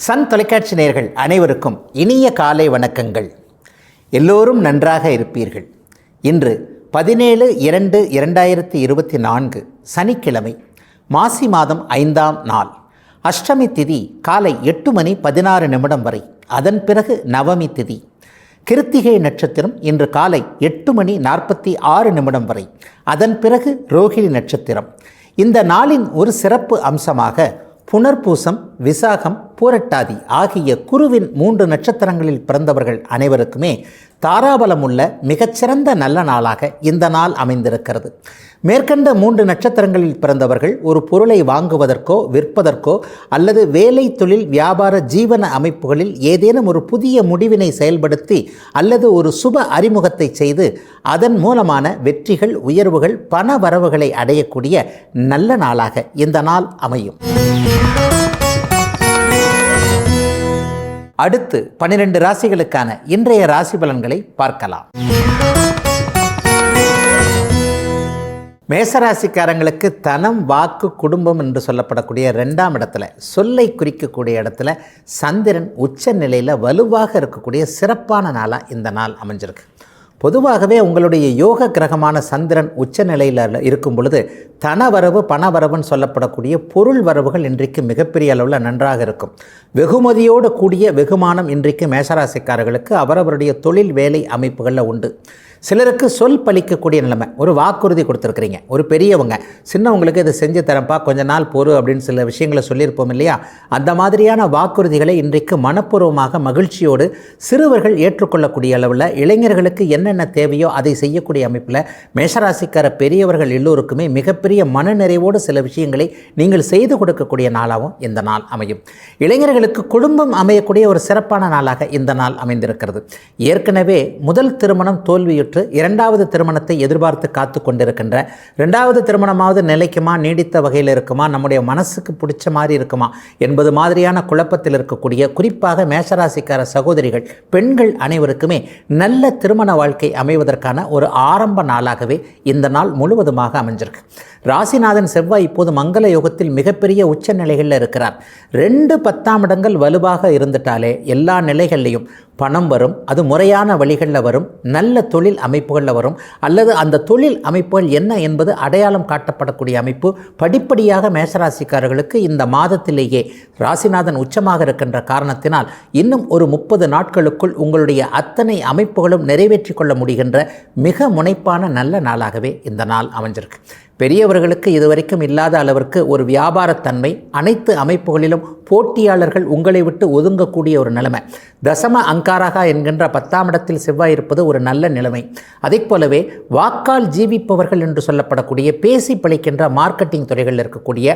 Sun தொலைக்காட்சி நேயர்கள் அனைவருக்கும் இனிய காலை வணக்கங்கள். எல்லோரும் நன்றாக இருப்பீர்கள். இன்று 17/2/2024 சனிக்கிழமை, மாசி மாதம் 5ஆம் நாள். அஷ்டமி திதி காலை 8:16 வரை. அதன் பிறகு நவமி திதி. கிருத்திகை நட்சத்திரம் இன்று காலை 8:46 வரை. அதன் பிறகு ரோகிணி நட்சத்திரம். இந்த நாளின் ஒரு சிறப்பு அம்சமாக புனர்பூசம், விசாகம், பூரட்டாதி ஆகிய குருவின் 3 நட்சத்திரங்களில் பிறந்தவர்கள் அனைவருக்குமே தாராபலமுள்ள மிகச்சிறந்த நல்ல நாளாக இந்த நாள் அமைந்திருக்கிறது. மேற்கண்ட 3 நட்சத்திரங்களில் பிறந்தவர்கள் ஒரு பொருளை வாங்குவதற்கோ விற்பதற்கோ அல்லது வேலை, தொழில், வியாபார, ஜீவன அமைப்புகளில் ஏதேனும் ஒரு புதிய முடிவினை செயல்படுத்தி அல்லது ஒரு சுப அறிமுகத்தை செய்து அதன் மூலமான வெற்றிகள், உயர்வுகள், பண வரவுகளை அடையக்கூடிய நல்ல நாளாக இந்த நாள் அமையும். அடுத்து 12 ராசிகளுக்கான இன்றைய ராசி பலன்களை பார்க்கலாம். மேசராசிக்காரங்களுக்கு தனம், வாக்கு, குடும்பம் என்று சொல்லப்படக்கூடிய 2ஆம் இடத்துல, சொல்லை குறிக்கக்கூடிய இடத்துல சந்திரன் உச்ச நிலையில் வலுவாக இருக்கக்கூடிய சிறப்பான நாளாக இந்த நாள் அமைஞ்சிருக்கு. பொதுவாகவே உங்களுடைய யோக கிரகமான சந்திரன் உச்ச நிலையில் இருக்கும் பொழுது தனவரவு, பணவரவுன்னு சொல்லப்படக்கூடிய பொருள் வரவுகள் இன்றைக்கு மிகப்பெரிய அளவில் நன்றாக இருக்கும். வெகுமதியோடு கூடிய வெகுமானம் இன்றைக்கு மேஷராசிக்காரர்களுக்கு அவரவருடைய தொழில், வேலை அமைப்புகளில் உண்டு. சிலருக்கு சொல் பலிக்கக்கூடிய நிலைமை. ஒரு வாக்குறுதி கொடுத்துருக்குறீங்க, ஒரு பெரியவங்க சின்னவங்களுக்கு இதை செஞ்சு தரப்பா, கொஞ்ச நாள் பொறு அப்படின்னு சில விஷயங்களை சொல்லியிருப்போம் இல்லையா? அந்த மாதிரியான வாக்குறுதிகளை இன்றைக்கு மனப்பூர்வமாக மகிழ்ச்சியோடு சிறுவர்கள் ஏற்றுக்கொள்ளக்கூடிய அளவில், இளைஞர்களுக்கு என்னென்ன தேவையோ அதை செய்யக்கூடிய அமைப்பில் மேஷராசிக்கார பெரியவர்கள் எல்லோருக்குமே மிகப்பெரிய மனநிறைவோடு சில விஷயங்களை நீங்கள் செய்து கொடுக்கக்கூடிய நாளாகவும் இந்த நாள் அமையும். இளைஞர்களுக்கு குடும்பம் அமையக்கூடிய ஒரு சிறப்பான நாளாக இந்த நாள் அமைந்திருக்கிறது. ஏற்கனவே முதல் திருமணம் தோல்வியுற்று 2வது திருமணத்தை எதிர்பார்த்து காத்து கொண்டிருக்கின்ற, 2வது திருமணமாவது நிலைக்குமா, நீடித்த வகையில் இருக்குமா, நம்முடைய மனசுக்கு பிடிச்ச மாதிரி இருக்குமா என்பது மாதிரியான குழப்பத்தில் இருக்கக்கூடிய குறிப்பாக மேஷராசிக்கார சகோதரிகள், பெண்கள் அனைவருக்குமே நல்ல திருமண வாழ்க்கை அமைவதற்கான ஒரு ஆரம்ப நாளாகவே இந்த நாள் முழுவதுமாக அமைஞ்சிருக்கு. ராசிநாதன் செவ்வாய் இப்போது மங்கள யோகத்தில் மிகப்பெரிய உச்ச நிலைகளில் இருக்கிறார். 2 10ஆம் இடங்கள் வலுவாக இருந்துட்டாலே எல்லா நிலைகள்லையும் பணம் வரும். அது முறையான வழிகளில் வரும், நல்ல தொழில் அமைப்புகளில் வரும், அல்லது அந்த தொழில் அமைப்புகள் என்ன என்பது அடையாளம் காட்டப்படக்கூடிய அமைப்பு படிப்படியாக மேஷராசிக்காரர்களுக்கு இந்த மாதத்திலேயே ராசிநாதன் உச்சமாக இருக்கின்ற காரணத்தினால் இன்னும் ஒரு 30 நாட்களுக்குள் உங்களுடைய அத்தனை அமைப்புகளும் நிறைவேற்றி கொள்ள முடிகின்ற மிக முனைப்பான நல்ல நாளாகவே இந்த நாள் அமைஞ்சிருக்கு. பெரியவர்களுக்கு இதுவரைக்கும் இல்லாத அளவிற்கு ஒரு வியாபாரத்தன்மை, அனைத்து அமைப்புகளிலும் போட்டியாளர்கள் உங்களை விட்டு ஒதுங்கக்கூடிய ஒரு நிலைமை. தசம அங்காரகா என்கின்ற 10ஆம் இடத்தில் செவ்வாய் இருப்பது ஒரு நல்ல நிலைமை. அதை போலவே வாக்கால் ஜீவிப்பவர்கள் என்று சொல்லப்படக்கூடிய, பேசி பிழைக்கின்ற மார்க்கெட்டிங் துறைகளில் இருக்கக்கூடிய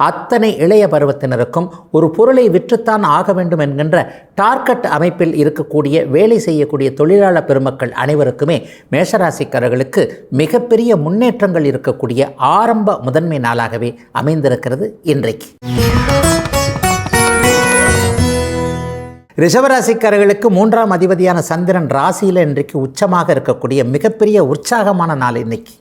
அத்தனை இளைய பருவத்தினருக்கும் ஒரு பொருளை விற்றுத்தான் ஆக வேண்டும் என்கின்ற டார்கெட் அமைப்பில் இருக்கக்கூடிய வேலை செய்யக்கூடிய தொழிலாளர் பெருமக்கள் அனைவருக்குமே மேஷராசிக்காரர்களுக்கு மிகப்பெரிய முன்னேற்றங்கள் இருக்கக்கூடிய ஆரம்ப முதன்மை நாளாகவே அமைந்திருக்கிறது இன்றைக்கு. ரிஷபராசிக்காரர்களுக்கு 3ஆம் அதிபதியான சந்திரன் ராசியில் இன்றைக்கு உச்சமாக இருக்கக்கூடிய மிகப்பெரிய உற்சாகமான நாள். இன்னைக்கு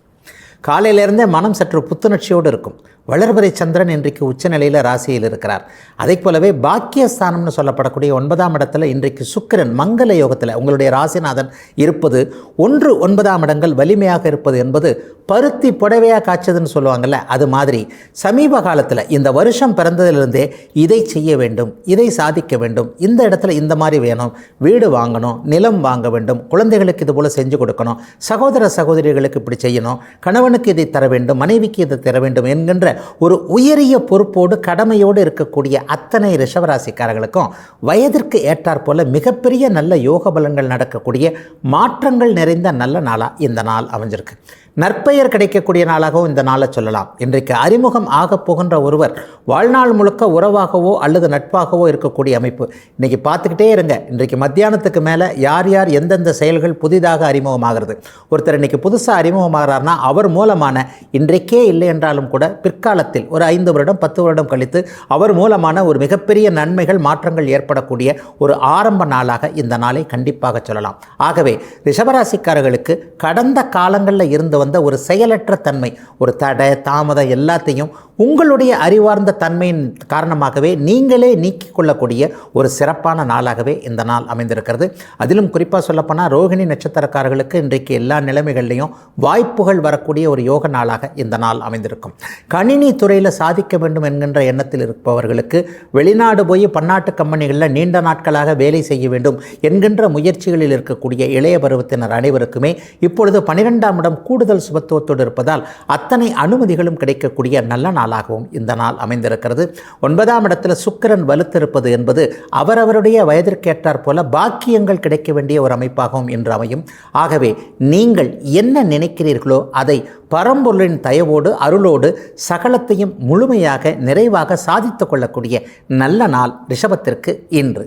காலையிலிருந்தே மனம் சற்று புத்துணர்ச்சியோடு இருக்கும். வளர்பிறை சந்திரன் இன்றைக்கு உச்சநிலையில் ராசியில் இருக்கிறார். அதை போலவே பாக்கியஸ்தானம்னு சொல்லப்படக்கூடிய 9ஆம் இடத்துல இன்றைக்கு சுக்கிரன் மங்கள யோகத்தில் உங்களுடைய ராசிநாதன் இருப்பது, 1 9ஆம் இடங்கள் வலிமையாக இருப்பது என்பது பருத்தி புடவையாக காய்ச்சதுன்னு சொல்லுவாங்கள்ல, அது மாதிரி சமீப காலத்தில் இந்த வருஷம் பிறந்ததிலிருந்தே இதை செய்ய வேண்டும், இதை சாதிக்க வேண்டும், இந்த இடத்துல இந்த மாதிரி வேணும், வீடு வாங்கணும், நிலம் வாங்க வேண்டும், குழந்தைகளுக்கு இது போல் செஞ்சு கொடுக்கணும், சகோதர சகோதரிகளுக்கு இப்படி செய்யணும், கணவனுக்கு இதை தர வேண்டும், மனைவிக்கு இதை தர வேண்டும் என்கின்ற ஒரு உயரிய பொறுப்போடு கடமையோடு இருக்கக்கூடிய அத்தனை ரிஷபராசிக்காரர்களுக்கும் வயதிற்கு ஏற்றாற்போல மிகப்பெரிய நல்ல யோக பலன்கள் நடக்கக்கூடிய மாற்றங்கள் நிறைந்த நல்ல நாளாக இந்த நாள் அமைஞ்சிருக்கு. நற்பெயர் கிடைக்கக்கூடிய நாளாகவும் இந்த நாளை சொல்லலாம். இன்றைக்கு அறிமுகம் ஆக போகின்ற ஒருவர் வாழ்நாள் முழுக்க உறவாகவோ அல்லது நட்பாகவோ இருக்கக்கூடிய அமைப்பு. இன்றைக்கி பார்த்துக்கிட்டே இருங்க. இன்றைக்கு மத்தியானத்துக்கு மேலே யார் யார் எந்தெந்த செயல்கள் புதிதாக அறிமுகமாகிறது. ஒருத்தர் இன்றைக்கி புதுசாக அறிமுகமாகிறார்னா அவர் மூலமான இன்றைக்கே இல்லை என்றாலும் கூட பிற்கால பிற்காலத்தில் ஒரு 5 வருடம் 10 வருடம் கழித்து அவர் மூலமான ஒரு மிகப்பெரிய நன்மைகள் மாற்றங்கள் ஏற்படக்கூடிய ஒரு ஆரம்ப நாளாக இந்த நாளை கண்டிப்பாக சொல்லலாம். ஆகவே ரிஷபராசிக்காரர்களுக்கு கடந்த காலங்களில் இருந்து வந்த ஒரு செயலற்ற தன்மை, ஒரு தடை தாமதம் எல்லாத்தையும் உங்களுடைய அறிவார்ந்த தன்மையின் காரணமாகவே நீங்களே நீக்கிக் கொள்ளக்கூடிய ஒரு சிறப்பான நாளாகவே இந்த நாள் அமைந்திருக்கிறது. அதிலும் குறிப்பாக சொல்லப்போனால் ரோகிணி நட்சத்திரக்காரர்களுக்கு இன்றைக்கு எல்லா நிலைமைகள்லையும் வாய்ப்புகள் வரக்கூடிய ஒரு யோக நாளாக இந்த நாள் அமைந்திருக்கும். கணினி துறையில் சாதிக்க வேண்டும் என்கின்ற எண்ணத்தில் இருப்பவர்களுக்கு வெளிநாடு போய் பன்னாட்டு கம்பெனிகளில் நீண்ட நாட்களாக வேலை செய்ய வேண்டும் என்கின்ற முயற்சிகளில் இருக்கக்கூடிய இளைய பருவத்தினர் அனைவருக்குமே இப்பொழுது 12ஆம் இடம் கூடுதல் சுபத்துவத்தோடு இருப்பதால் அத்தனை அனுமதிகளும் கிடைக்கக்கூடிய நல்ல நாளாகவும் இந்த நாள் அமைந்திருக்கிறது. 9ஆம் இடத்துல சுக்கிரன் வலுத்திருப்பது என்பது அவரவருடைய வயதிற்கேற்றாற் போல பாக்கியங்கள் கிடைக்க வேண்டிய ஒரு அமைப்பாகவும் இன்று அமையும். ஆகவே நீங்கள் என்ன நினைக்கிறீர்களோ அதை பரம்பொருளின் தயவோடு அருளோடு சகலத்தையும் முழுமையாக நிறைவாக சாதித்து கொள்ளக்கூடிய நல்ல நாள் ரிஷபத்திற்கு இன்று.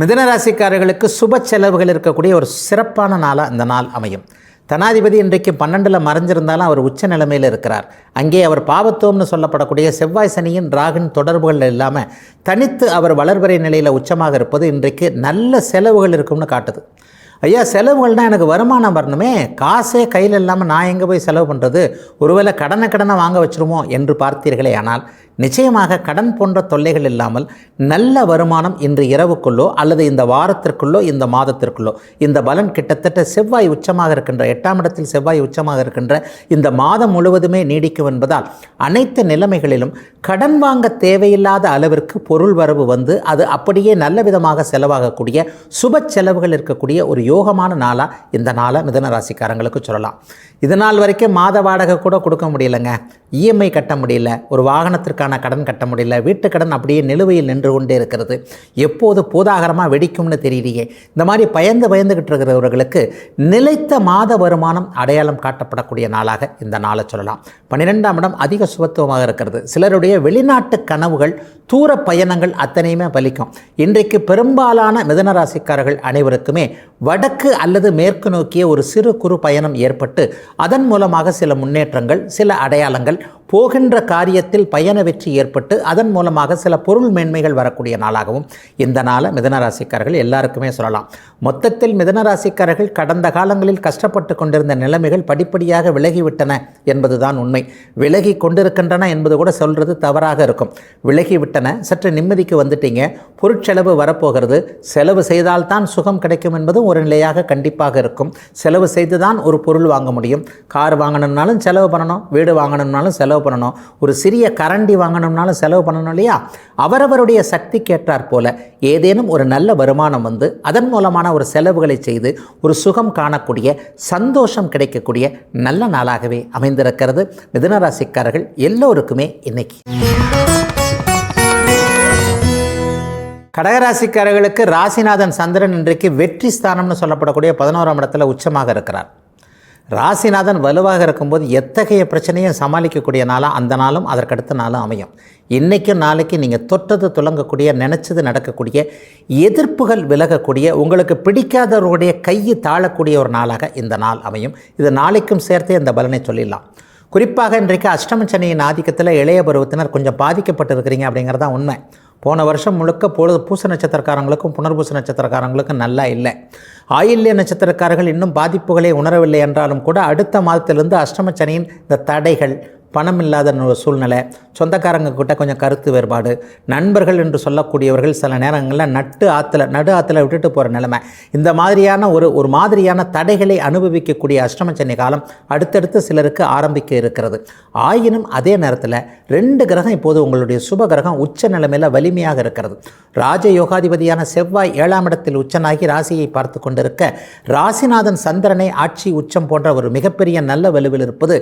மிதுனராசிக்காரர்களுக்கு சுப செலவுகள் இருக்கக்கூடிய ஒரு சிறப்பான நாளாக இந்த நாள் அமையும். தனாதிபதி இன்றைக்கு 12ல் மறைஞ்சிருந்தாலும் அவர் உச்ச நிலைமையில் இருக்கிறார். அங்கே அவர் பாவத்துவம்னு சொல்லப்படக்கூடிய செவ்வாய் சனியின் ராகின் தொடர்புகள் இல்லாமல் தனித்து அவர் வளர்வரை நிலையில் உச்சமாக இருப்பது இன்றைக்கு நல்ல செலவுகள் இருக்கும்னு காட்டுது. ஐயா, செலவுகள்னால் எனக்கு வருமானம் வரணுமே, காசே கையில் இல்லாமல் நான் எங்கே போய் செலவு பண்ணுறது, ஒருவேளை கடனை வாங்க வச்சுருமோ என்று பார்த்தீர்களே. ஆனால் நிச்சயமாக கடன் போன்ற தொல்லைகள் இல்லாமல் நல்ல வருமானம் இன்று இரவுக்குள்ளோ அல்லது இந்த வாரத்திற்குள்ளோ இந்த மாதத்திற்குள்ளோ இந்த பலன் கிட்டத்தட்ட செவ்வாய் உச்சமாக இருக்கின்ற 8ஆம் இடத்தில் செவ்வாய் உச்சமாக இருக்கின்ற இந்த மாதம் முழுவதுமே நீடிக்கும் என்பதால் அனைத்து நிலைமைகளிலும் கடன் வாங்க தேவையில்லாத அளவிற்கு பொருள் வரவு வந்து அது அப்படியே நல்ல விதமாக செலவாகக்கூடிய சுப செலவுகள் இருக்கக்கூடிய ஒரு யோகமான நாளாக இந்த நாளை மிதுன ராசிக்காரங்களுக்கு சொல்லலாம். இது நாள் வரைக்கும் மாத வாடகை கூட கொடுக்க முடியலைங்க, இஎம்ஐ கட்ட முடியல, ஒரு வாகனத்திற்கான கடன் கட்ட முடியல, வீட்டு கடன் அப்படியே நிலுவையில் நின்று கொண்டே இருக்கிறது, எப்போது பூதாகரமாக வெடிக்கும்னு தெரியலையே, இந்த மாதிரி பயந்துகிட்டு இருக்கிறவர்களுக்கு நிலைத்த மாத வருமானம் அடையாளம் காட்டப்படக்கூடிய நாளாக இந்த நாளை சொல்லலாம். 12ஆம் இடம் அதிக சுபத்துவமாக இருக்கிறது. சிலருடைய வெளிநாட்டு கனவுகள் தூர பயணங்கள் அத்தனையுமே பலிக்கும். இன்றைக்கு பெரும்பாலான மிதுன ராசிக்காரர்கள் அனைவருக்குமே வடக்கு அல்லது மேற்கு நோக்கிய ஒரு சிறு குறு பயணம் ஏற்பட்டு அதன் மூலமாக சில முன்னேற்றங்கள், சில அடையாளங்கள், போகின்ற காரியத்தில் பயண வெற்றி ஏற்பட்டு அதன் மூலமாக சில பொருள் மேன்மைகள் வரக்கூடிய நாளாகவும் இந்த நாளை மிதுன ராசிக்காரர்கள் எல்லாருக்குமே சொல்லலாம். மொத்தத்தில் மிதுன ராசிக்காரர்கள் கடந்த காலங்களில் கஷ்டப்பட்டு கொண்டிருந்த நிலைமைகள் படிப்படியாக விலகிவிட்டன என்பதுதான் உண்மை. விலகி கொண்டிருக்கின்றன என்பது கூட சொல்கிறது தவறாக இருக்கும். விலகிவிட்டன, சற்று நிம்மதிக்கு வந்துட்டீங்க, பொருட்செலவு வரப்போகிறது, செலவு செய்தால்தான் சுகம் கிடைக்கும் என்பதும் ஒரு நிலையாக கண்டிப்பாக இருக்கும். செலவு செய்துதான் ஒரு பொருள் வாங்க முடியும். கார் வாங்கணும்னாலும் செலவு பண்ணணும், வீடு வாங்கணும்னாலும் செலவு பண்ணணும், ஒரு சிறிய கரண்டி வாங்கணும்னாலும் செலவு பண்ணணும் இல்லையா? அவரவருடைய சக்திக்கு ஏற்றாற் போல ஏதேனும் ஒரு நல்ல வருமானம் வந்து அதன் மூலமான ஒரு செலவுகளை செய்து ஒரு சுகம் காணக்கூடிய சந்தோஷம் கிடைக்கக்கூடிய நல்ல நாளாகவே அமைந்திருக்கிறது மிதுன ராசிக்காரர்கள் எல்லோருக்குமே இன்னைக்கு. கடகராசிக்காரர்களுக்கு ராசிநாதன் சந்திரன் இன்றைக்கு வெற்றி ஸ்தானம்னு சொல்லப்படக்கூடிய 11ஆம் இடத்துல உச்சமாக இருக்கிறார். ராசிநாதன் வலுவாக இருக்கும்போது எத்தகைய பிரச்சனையும் சமாளிக்கக்கூடிய நாளாக அந்த நாளும் அதற்கடுத்த நாளும் அமையும். இன்றைக்கும் நாளைக்கு நீங்கள் தொட்டது துளங்கக்கூடிய, நினச்சது நடக்கக்கூடிய, எதிர்ப்புகள் விலகக்கூடிய, உங்களுக்கு பிடிக்காதவர்களுடைய கையை தாழக்கூடிய ஒரு நாளாக இந்த நாள் அமையும். இது நாளைக்கும் சேர்த்தே இந்த பலனை சொல்லிடலாம். குறிப்பாக இன்றைக்கு அஷ்டம சனியின் ஆதிக்கத்தில் இளைய பருவத்தினர் கொஞ்சம் பாதிக்கப்பட்டிருக்கிறீங்க அப்படிங்கிறது தான் உண்மை. போன வருஷம் முழுக்க பூச நட்சத்திரக்காரங்களுக்கும் புனர்பூச நட்சத்திரக்காரங்களுக்கும் நல்லா இல்லை. ஆயில்ய நட்சத்திரக்காரர்கள் இன்னும் பாதிப்புகளை உணரவில்லை என்றாலும் கூட அடுத்த மாதத்திலிருந்து அஷ்டம சனியின் இந்த தடைகள், பணம் இல்லாத சூழ்நிலை, சொந்தக்காரங்க கிட்ட கொஞ்சம் கருத்து வேறுபாடு, நண்பர்கள் என்று சொல்லக்கூடியவர்கள் சில நேரங்களில் நடு ஆற்றுல விட்டுட்டு போகிற நிலைமை, இந்த மாதிரியான ஒரு மாதிரியான தடைகளை அனுபவிக்கக்கூடிய அஷ்டம சனி காலம் அடுத்தடுத்து சிலருக்கு ஆரம்பிக்க இருக்கிறது. ஆயினும் அதே நேரத்தில் 2 கிரகம் இப்போது உங்களுடைய சுப கிரகம் உச்ச நிலைமையில் வலிமையாக இருக்கிறது. ராஜ யோகாதிபதியான செவ்வாய் 7ஆம் இடத்தில் உச்சனாகி ராசியை பார்த்து கொண்டிருக்க, ராசிநாதன் சந்திரனை ஆட்சி உச்சம் போன்ற ஒரு மிகப்பெரிய நல்ல வலுவில் இருப்பது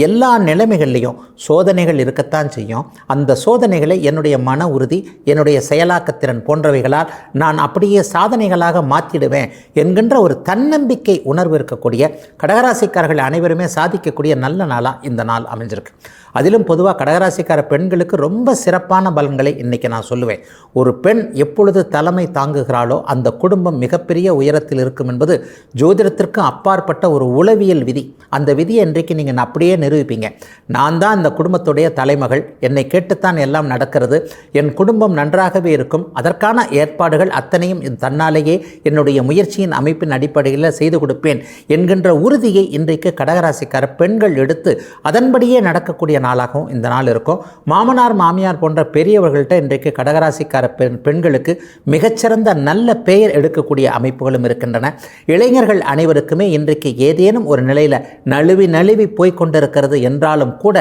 எல்லா நிலைமைகளிலும் துறையிலையும் சோதனைகள் இருக்கத்தான் செய்யும். அந்த சோதனைகளை என்னுடைய மன உறுதி, என்னுடைய செயலாக்கத்திறன் போன்றவைகளால் நான் அப்படியே சாதனைகளாக மாற்றிடுவேன் என்கின்ற ஒரு தன்னம்பிக்கை உணர்வு இருக்கக்கூடிய கடகராசிக்காரர்கள் அனைவருமே சாதிக்கக்கூடிய நல்ல நாளாக இந்த நாள் அமைஞ்சிருக்கு. அதிலும் பொதுவாக கடகராசிக்கார பெண்களுக்கு ரொம்ப சிறப்பான பலன்களை இன்றைக்கி நான் சொல்லுவேன். ஒரு பெண் எப்பொழுது தலைமை தாங்குகிறாளோ அந்த குடும்பம் மிகப்பெரிய உயரத்தில் இருக்கும் என்பது ஜோதிடத்திற்கும் அப்பாற்பட்ட ஒரு உளவியல் விதி. அந்த விதியை இன்றைக்கு நீங்கள் அப்படியே நிரூபிப்பீங்க. நான் தான் அந்த குடும்பத்துடைய தலைமகள், என்னை கேட்டுத்தான் எல்லாம் நடக்கிறது, என் குடும்பம் நன்றாகவே இருக்கும், அதற்கான ஏற்பாடுகள் அத்தனையும் தன்னாலேயே என்னுடைய முயற்சியின் அமைப்பின் அடிப்படையில் செய்து கொடுப்பேன் என்கின்ற உறுதியை இன்றைக்கு கடகராசிக்கார பெண்கள் எடுத்து அதன்படியே நடக்கக்கூடிய நாளாகவும் இந்த நாள் இருக்கும். மாமனார் மாமியார் போன்ற பெரியவர்கள்ட்ட இன்றைக்கு கடகராசிக்கார பெண்களுக்கு மிகச்சிறந்த நல்ல பெயர் எடுக்கக்கூடிய அமைப்புகளும் இருக்கின்றன. இளைஞர்கள் அனைவருக்குமே இன்றைக்கு ஏதேனும் ஒரு நிலையில் நழுவி போய் கொண்டிருக்கிறது என்றாலும் கூட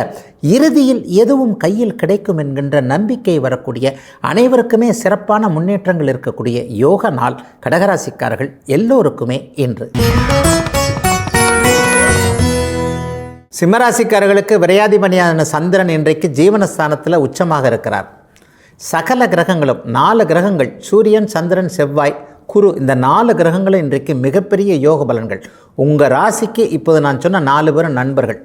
இறுதியில் எதுவும் கையில் கிடைக்கும் என்கின்ற நம்பிக்கை வரக்கூடிய அனைவருக்குமே சிறப்பான முன்னேற்றங்கள் இருக்கக்கூடிய யோக நாள் கடகராசிக்காரர்கள் எல்லோருக்குமே இன்று. சிம்மராசிக்காரர்களுக்கு விரையாதிபதியான சந்திரன் இன்றைக்கு ஜீவனஸ்தானத்தில் உச்சமாக இருக்கிறார். சகல கிரகங்களும் 4 கிரகங்கள் சூரியன், சந்திரன், செவ்வாய், குரு, இந்த 4 கிரகங்களும் இன்றைக்கு மிகப்பெரிய யோக பலன்கள். உங்கள் ராசிக்கு இப்போது நான் சொன்ன 4 பேரும் நண்பர்கள்.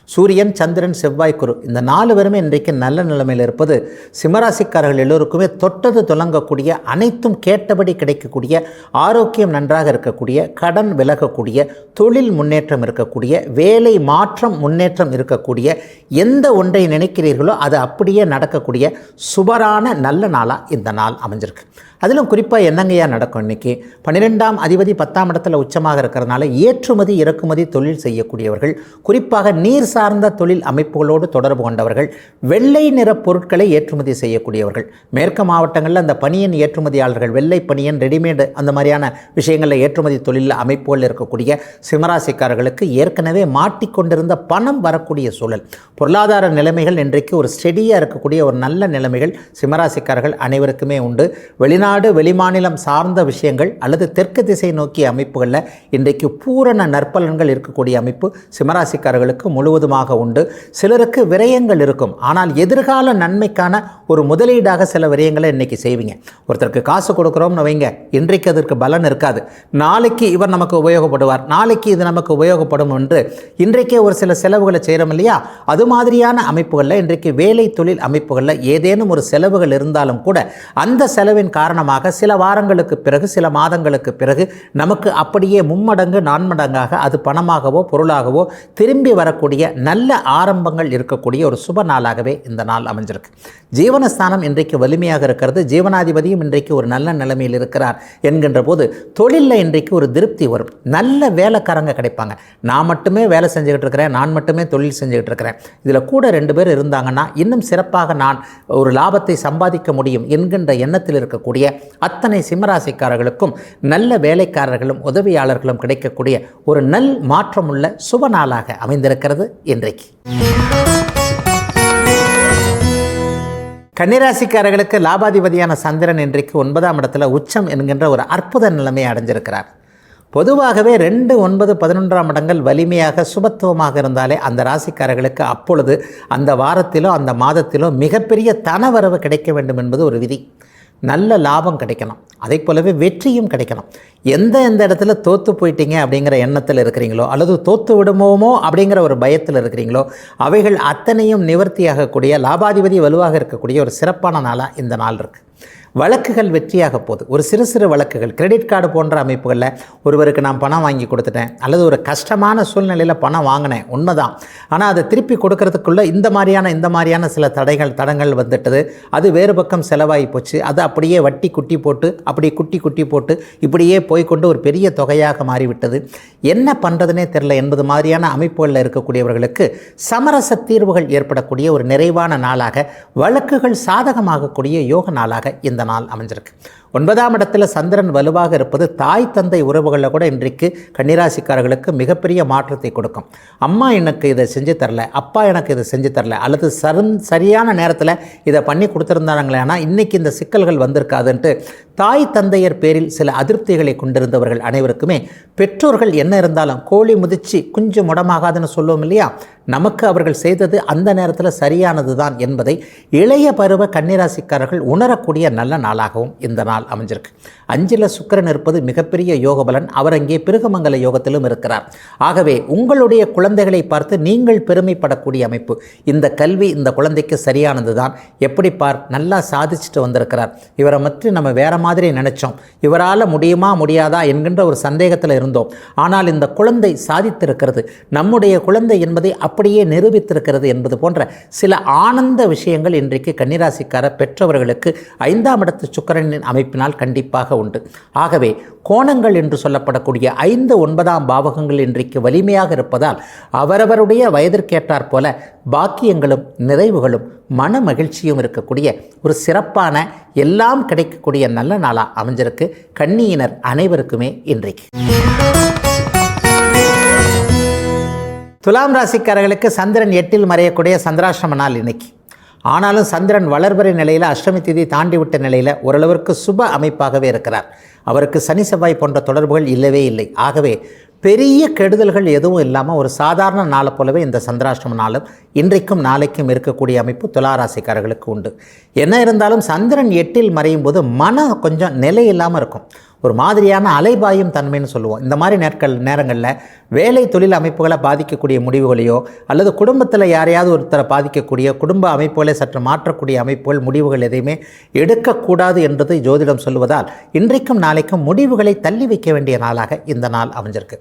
சூரியன், சந்திரன், செவ்வாய், குரு, இந்த 4 பேருமே இன்றைக்கு நல்ல நிலைமையில் இருப்பது சிம்மராசிக்காரர்கள் எல்லோருக்குமே தொட்டது தொடங்கக்கூடிய, அனைத்தும் கேட்டபடி கிடைக்கக்கூடிய, ஆரோக்கியம் நன்றாக இருக்கக்கூடிய, கடன் விலகக்கூடிய, தொழில் முன்னேற்றம் இருக்கக்கூடிய, வேலை மாற்றம் முன்னேற்றம் இருக்கக்கூடிய, எந்த ஒன்றை நினைக்கிறீர்களோ அது அப்படியே நடக்கக்கூடிய சுபரான நல்ல நாளாக இந்த நாள் அமைஞ்சிருக்கு. அதிலும் குறிப்பாக என்னங்கய்யா நடக்கும்? இன்றைக்கி 12ஆம் அதிபதி 10ஆம் இடத்துல உச்சமாக இருக்கிறதுனால ஏற்றுமதி இறக்குமதி தொழில் செய்யக்கூடியவர்கள், குறிப்பாக நீர் சார்ந்த தொழில் அமைப்புகளோடு தொடர்பு கொண்டவர்கள், வெள்ளை நிற பொருட்களை ஏற்றுமதி செய்யக்கூடியவர்கள், மேற்கு மாவட்டங்களில் அந்த பனியன் ஏற்றுமதியாளர்கள், வெள்ளை பனியன், ரெடிமேடு, அந்த மாதிரியான விஷயங்களில் ஏற்றுமதி தொழில் அமைப்புகள் இருக்கக்கூடிய சிம்மராசிக்காரர்களுக்கு ஏற்கனவே மாட்டிக்கொண்டிருந்த பணம் வரக்கூடிய சூழல், பொருளாதார நிலைமைகள் இன்றைக்கு ஒரு ஸ்டெடியாக இருக்கக்கூடிய ஒரு நல்ல நிலைமைகள் சிம்மராசிக்காரர்கள் அனைவருக்குமே உண்டு. வெளிநாடு வெளிமாநிலம் சார்ந்த விஷயங்கள் அல்லது தெற்கு திசை நோக்கிய அமைப்புகளில் இன்றைக்கு பூரண நற்பலன்கள் இருக்கக்கூடிய அமைப்பு சிம்மராசிக்காரர்களுக்கு முழுவதுமாக உண்டு. சிலருக்கு விரயங்கள் இருக்கும், ஆனால் எதிர்கால நன்மைக்கான ஒரு முதலீடாக சில விரயங்களை இன்றைக்கி செய்வீங்க. ஒருத்தருக்கு காசு கொடுக்குறோம்னு வைங்க, இன்றைக்கு அதற்கு பலன் இருக்காது, நாளைக்கு இவர் நமக்கு உபயோகப்படுவார், நாளைக்கு இது நமக்கு உபயோகப்படும் என்று இன்றைக்கே ஒரு சில செலவுகளை செய்கிறோம் இல்லையா? அது மாதிரியான அமைப்புகளில் இன்றைக்கு வேலை தொழில் அமைப்புகளில் ஏதேனும் ஒரு செலவுகள் இருந்தாலும் கூட அந்த செலவின் காரணமாக சில வாரங்களுக்கு பிறகு, சில மாதங்களுக்கு பிறகு நமக்கு அப்படியே மும்மடங்கு 4 மடங்காக அது பணமாகவோ பொருளாகவோ திரும்பி வரக்கூடிய நல்ல ஆரம்பங்கள் இருக்கக்கூடிய ஒரு சுப நாளாகவே இந்த நாள் அமைஞ்சிருக்கு. ஜீவனஸ்தானம் இன்றைக்கு வலிமையாக இருக்கிறது. ஜீவனாதிபதியும் இன்றைக்கு ஒரு நல்ல நிலைமையில் இருக்கிறார் என்கின்ற போது தொழிலில் இன்றைக்கு ஒரு திருப்தி வரும். நல்ல வேலைக்காரங்க கிடைப்பாங்க. நான் மட்டுமே வேலை செஞ்சுக்கிட்டு இருக்கிறேன், நான் மட்டுமே தொழில் செஞ்சுக்கிட்டு இருக்கிறேன், இதில் கூட 2 பேர் இருந்தாங்கன்னா இன்னும் சிறப்பாக நான் ஒரு லாபத்தை சம்பாதிக்க முடியும் என்கின்ற எண்ணத்தில் இருக்கக்கூடிய அத்தனை சிம்மராசிக்காரர்களுக்கும் நல்ல வேலைக்காரர்களும் உதவியாளர்களும் கிடைக்கக்கூடிய ஒரு நல் மாற்றமுள்ள சுப நாளாக அமைந்திருக்கிறது இன்றைக்கு. கன்னிராசிக்காரர்களுக்கு லாபாதிபதியான சந்திரன் இன்றைக்கு 9ஆம் இடத்துல உச்சம் என்கின்ற ஒரு அற்புத நிலைமையை அடைஞ்சிருக்கிறார். பொதுவாகவே 2, 9, 11ஆம் இடங்கள் வலிமையாக சுபத்துவமாக இருந்தாலே அந்த ராசிக்காரர்களுக்கு அப்பொழுது அந்த வாரத்திலோ அந்த மாதத்திலோ மிகப்பெரிய தனவரவு கிடைக்க வேண்டும் என்பது ஒரு விதி. நல்ல லாபம் கிடைக்கணும், அதை போலவே வெற்றியும் கிடைக்கணும். எந்த இடத்துல தோற்று போயிட்டீங்க அப்படிங்கிற எண்ணத்தில் இருக்கிறீங்களோ அல்லது தோற்று விடுமோமோ அப்படிங்கிற ஒரு பயத்தில் இருக்கிறீங்களோ அவைகள் அத்தனையும் நிவர்த்தியாகக்கூடிய, லாபாதிபதி வலுவாக இருக்கக்கூடிய ஒரு சிறப்பான நாளாக இந்த நாள் இருக்குது. வழக்குகள் வெற்றியாக போகுது. ஒரு சிறு சிறு வழக்குகள், கிரெடிட் கார்டு போன்ற அமைப்புகளில் ஒருவருக்கு நான் பணம் வாங்கி கொடுத்துட்டேன் அல்லது ஒரு கஷ்டமான சூழ்நிலையில் பணம் வாங்கினேன், உண்மைதான், ஆனால் அதை திருப்பி கொடுக்கறதுக்குள்ளே இந்த மாதிரியான சில தடங்கள் வந்துட்டது, அது வேறு பக்கம் செலவாகி போச்சு, அது அப்படியே வட்டி குட்டி போட்டு அப்படி குட்டி போட்டு இப்படியே போய்கொண்டு ஒரு பெரிய தொகையாக மாறிவிட்டது, என்ன பண்ணுறதுனே தெரில என்பது மாதிரியான அமைப்புகளில் இருக்கக்கூடியவர்களுக்கு சமரச தீர்வுகள் ஏற்படக்கூடிய ஒரு நிறைவான நாளாக, வழக்குகள் சாதகமாகக்கூடிய யோக நாளாக இந்த நாள் அமைஞ்சிருக்கு. 9ஆம் இடத்துல சந்திரன் வலுவாக இருப்பது தாய் தந்தை உறவுகளில் கூட இன்றைக்கு கன்னிராசிக்காரர்களுக்கு மிகப்பெரிய மாற்றத்தை கொடுக்கும். அம்மா எனக்கு இதை செஞ்சு தரல, அப்பா எனக்கு இதை செஞ்சு தரல, அல்லது சரியான நேரத்தில் இதை பண்ணி கொடுத்துருந்தாங்களே, ஆனால் இன்றைக்கி இந்த சிக்கல்கள் வந்திருக்காதுன்ட்டு தாய் தந்தையர் பேரில் சில அதிருப்திகளை கொண்டிருந்தவர்கள் அனைவருக்குமே பெற்றோர்கள் என்ன இருந்தாலும் கோழி முதிச்சு குஞ்சு முடமாகாதுன்னு சொல்லுவோம் இல்லையா, நமக்கு அவர்கள் செய்தது அந்த நேரத்தில் சரியானது தான் என்பதை இளைய பருவ கன்னிராசிக்காரர்கள் உணரக்கூடிய நல்ல நாளாகவும் இந்த நாள் அமைஞ்சிருக்கு. 5ல் சுக்கிரன் இருப்பது மிகப்பெரிய யோகபலன். அவர் அங்கே பிருகமங்கல யோகத்திலும் இருக்கிறார். ஆகவே உங்களுடைய குழந்தைகளை பார்த்து நீங்கள் பெருமைப்படக்கூடிய அமைப்பு. இந்த கல்வி இந்த குழந்தைக்கு சரியானது தான், எப்படி பார் நல்லா சாதிச்சுட்டு வந்திருக்கிறார், இவரை பற்றி நம்ம வேற மாதிரி நினைச்சோம், இவரால் முடியுமா முடியாதா என்கின்ற ஒரு சந்தேகத்தில் இருந்தோம், ஆனால் இந்த குழந்தை சாதித்திருக்கிறது, நம்முடைய குழந்தை என்பதை அப்படியே நிரூபித்திருக்கிறது என்பது போன்ற சில ஆனந்த விஷயங்கள் இன்றைக்கு கன்னிராசிக்கார பெற்றவர்களுக்கு 5ஆம் இடத்து சுக்கிரனின் அமைப்பினால் கண்டிப்பாக உண்டு. ஆகவே கோணங்கள் என்று சொல்லப்படக்கூடிய 5, 9ஆம் பாவகங்கள் இன்றைக்கு வலிமையாக இருப்பதால் அவரவருடைய வயதிற்கேற்றாற் போல பாக்கியங்களும் நிறைவுகளும் மன மகிழ்ச்சியும் இருக்கக்கூடிய ஒரு சிறப்பான எல்லாம் கிடைக்கக்கூடிய நல்ல நாளாக அமைஞ்சிருக்கு கன்னியினர் அனைவருக்குமே இன்றைக்கு. துலாம் ராசிக்காரர்களுக்கு சந்திரன் 8ல் மறையக்கூடிய சந்திராஷ்டம நாள் இன்னைக்கு. ஆனாலும் சந்திரன் வளர்வரை நிலையில் அஷ்டமி திதி தாண்டிவிட்ட நிலையில் ஓரளவிற்கு சுப அமைப்பாகவே இருக்கிறார். அவருக்கு சனி செவ்வாய் போன்ற தொடர்புகள் இல்லவே இல்லை. ஆகவே பெரிய கெடுதல்கள் எதுவும் இல்லாமல் ஒரு சாதாரண நாளை போலவே இந்த சந்திராஷ்டம நாளும் இன்றைக்கும் நாளைக்கும் இருக்கக்கூடிய அமைப்பு துளாராசிக்காரர்களுக்கு உண்டு. என்ன இருந்தாலும் சந்திரன் 8ல் மறையும் போது மனம் கொஞ்சம் நிலை இல்லாமல் இருக்கும், ஒரு மாதிரியான அலைபாயும் தன்மைன்னு சொல்லுவோம். இந்த மாதிரி நேரங்களில் வேலை தொழில் அமைப்புகளை பாதிக்கக்கூடிய முடிவுகளையோ அல்லது குடும்பத்தில் யாரையாவது ஒருத்தரை பாதிக்கக்கூடிய குடும்ப அமைப்புகளை சற்று மாற்றக்கூடிய அமைப்புகள் முடிவுகள் எதையுமே எடுக்கக்கூடாது என்றது ஜோதிடம் சொல்லுவதால் இன்றைக்கும் நாளைக்கும் முடிவுகளை தள்ளி வைக்க வேண்டிய நாளாக இந்த நாள் அமைஞ்சிருக்கு.